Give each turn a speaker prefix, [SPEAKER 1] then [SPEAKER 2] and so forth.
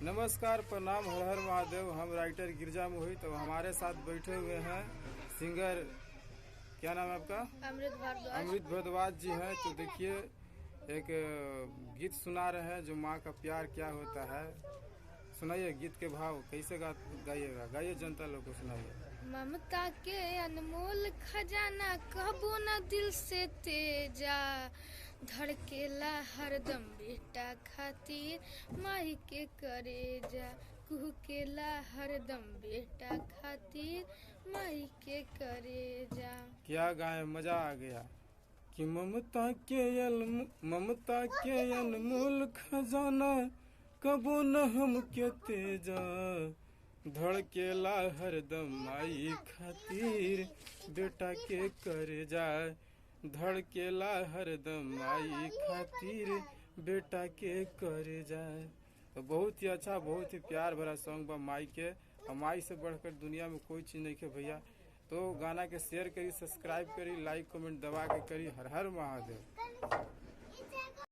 [SPEAKER 1] नमस्कार, प्रणाम, हर हर महादेव। हम राइटर गिरजा मोहित। तो हमारे साथ बैठे हुए हैं सिंगर, क्या नाम है आपका? अमृत भारद्वाज जी हैं। तो देखिए, एक गीत सुना रहे हैं जो माँ का प्यार क्या होता है। सुनाइए गीत के भाव, कैसे गाइएगा, गाइए, जनता लोग को सुनाइए।
[SPEAKER 2] ममता के अनमोल खजाना कबो न दिल से तेजा, धड़केला हरदम बेटा खातिर माई के करेजा, कुहकेला हरदम बेटा खातिर माई के करेजा।
[SPEAKER 1] क्या गाए, मजा आ गया कि ममता के अनमोल खजाना कबो न हम के तेजा, धड़केला हरदम माई खातिर बेटा के करे जाए, धड़केला हरदम माई खातिर बेटा के करे जाए। तो बहुत ही अच्छा, बहुत ही प्यार भरा सॉन्ग बा माई के। और माई से बढ़कर दुनिया में कोई चीज नहीं है भैया। तो गाना के शेयर करी, सब्सक्राइब करी, लाइक कमेंट दबा के करी। हर हर महादेव।